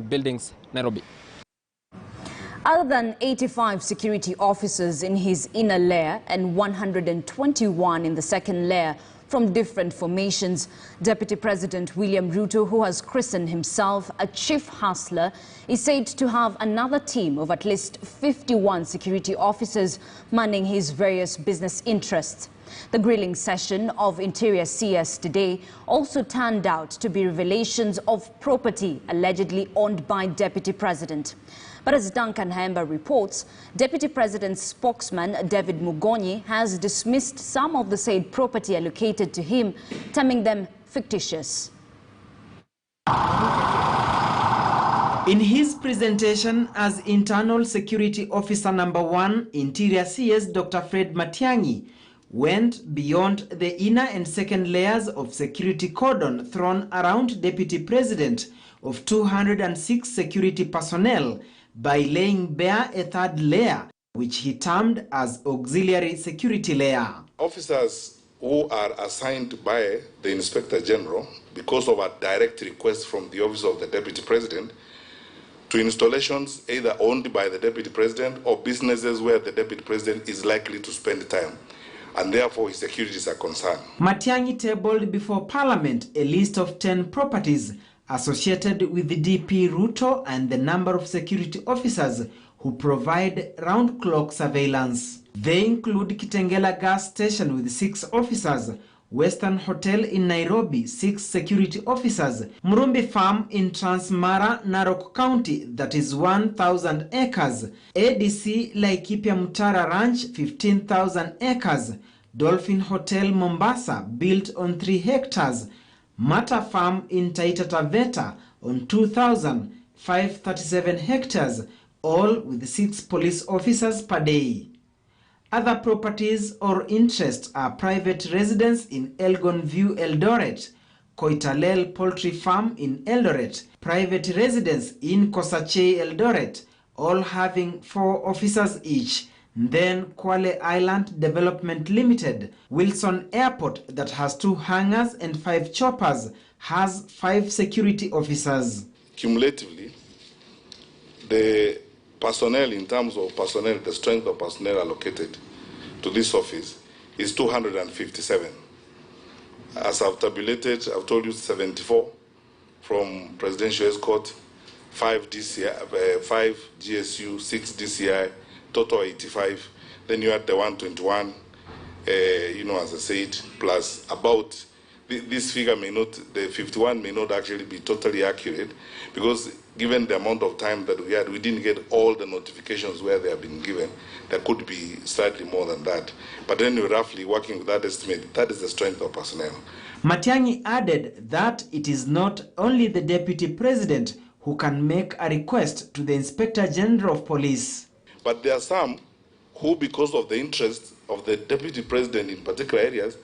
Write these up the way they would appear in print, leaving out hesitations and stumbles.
buildings, Nairobi. Other than 85 security officers in his inner layer and 121 in the second layer from different formations, Deputy President William Ruto, who has christened himself a chief hustler, is said to have another team of at least 51 security officers manning his various business interests. The grilling session of Interior CS today also turned out to be revelations of property allegedly owned by Deputy President. But as Duncan Haemba reports, Deputy President's spokesman David Mugonyi has dismissed some of the said property allocated to him, terming them fictitious. In his presentation as Internal Security Officer number 1, Interior CS Dr. Fred Matiang'i went beyond the inner and second layers of security cordon thrown around Deputy President of 206 security personnel by laying bare a third layer, which he termed as auxiliary security layer. Officers who are assigned by the Inspector General, because of a direct request from the Office of the Deputy President, to installations either owned by the Deputy President or businesses where the Deputy President is likely to spend time, and therefore his security is a concern. Matiang'i tabled before Parliament a list of 10 properties associated with the DP Ruto and the number of security officers who provide round-clock surveillance. They include Kitengela Gas Station with 6 officers, Western Hotel in Nairobi, 6 security officers, Murumbi Farm in Transmara, Narok County, that is 1,000 acres, ADC Laikipia Mutara Ranch, 15,000 acres, Dolphin Hotel Mombasa, built on 3 hectares, Mata Farm in Taita Taveta on 2,537 hectares, all with 6 police officers per day. Other properties or interests are private residence in Elgon View, Eldoret, Koitalel Poultry Farm in Eldoret, private residence in Kosache, Eldoret, all having 4 officers each. Then Kwale Island Development Limited, Wilson Airport, that has 2 hangars and 5 choppers, has 5 security officers. Cumulatively, the personnel, in terms of personnel, the strength of personnel allocated to this office is 257. As I've tabulated, I've told you 74 from Presidential Escort, 5 DCI, 5 GSU, 6 DCI, total 85. Then you had the 121, as I said, plus about, this figure may not, the 51 may not actually be totally accurate, because given the amount of time that we had, we didn't get all the notifications where they have been given. There could be slightly more than that. But then we're roughly working with that estimate. That is the strength of personnel. Matiang'i added that it is not only the Deputy President who can make a request to the Inspector General of Police. But there are some who, because of the interest of the Deputy President in particular areas,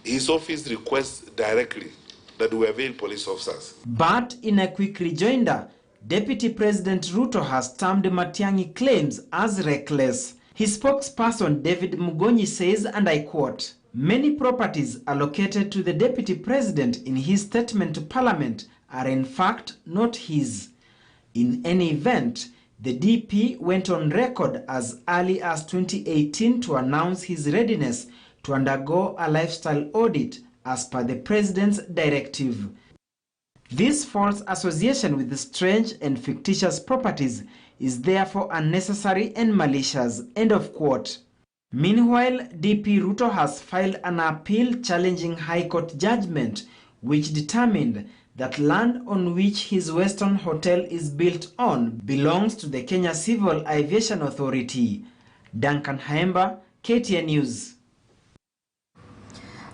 his office requests directly that we avail police officers. But in a quick rejoinder, Deputy President Ruto has termed Matiang'i claims as reckless. His spokesperson David Mugonyi says, and I quote, "Many properties allocated to the Deputy President in his statement to Parliament are in fact not his. In any event, the DP went on record as early as 2018 to announce his readiness to undergo a lifestyle audit as per the President's directive. This false association with strange and fictitious properties is therefore unnecessary and malicious." End of quote. Meanwhile, DP Ruto has filed an appeal challenging High Court judgment which determined that land on which his Western Hotel is built on belongs to the Kenya Civil Aviation Authority. Duncan Haemba, KTN News.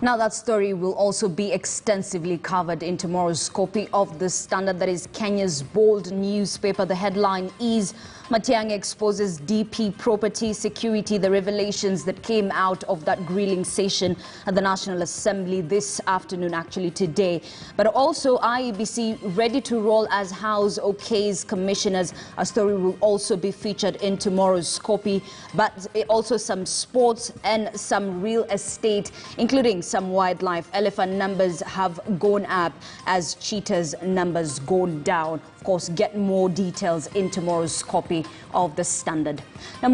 Now that story will also be extensively covered in tomorrow's copy of The Standard, that is Kenya's bold newspaper. The headline is Matiang'i exposes DP property security, the revelations that came out of that grilling session at the National Assembly this afternoon, actually today. But also IEBC ready to roll as House OK's commissioners. A story will also be featured in tomorrow's copy, but also some sports and some real estate, including some wildlife, elephant numbers have gone up as cheetahs numbers go down. Of course, get more details in tomorrow's copy of the Standard. Now,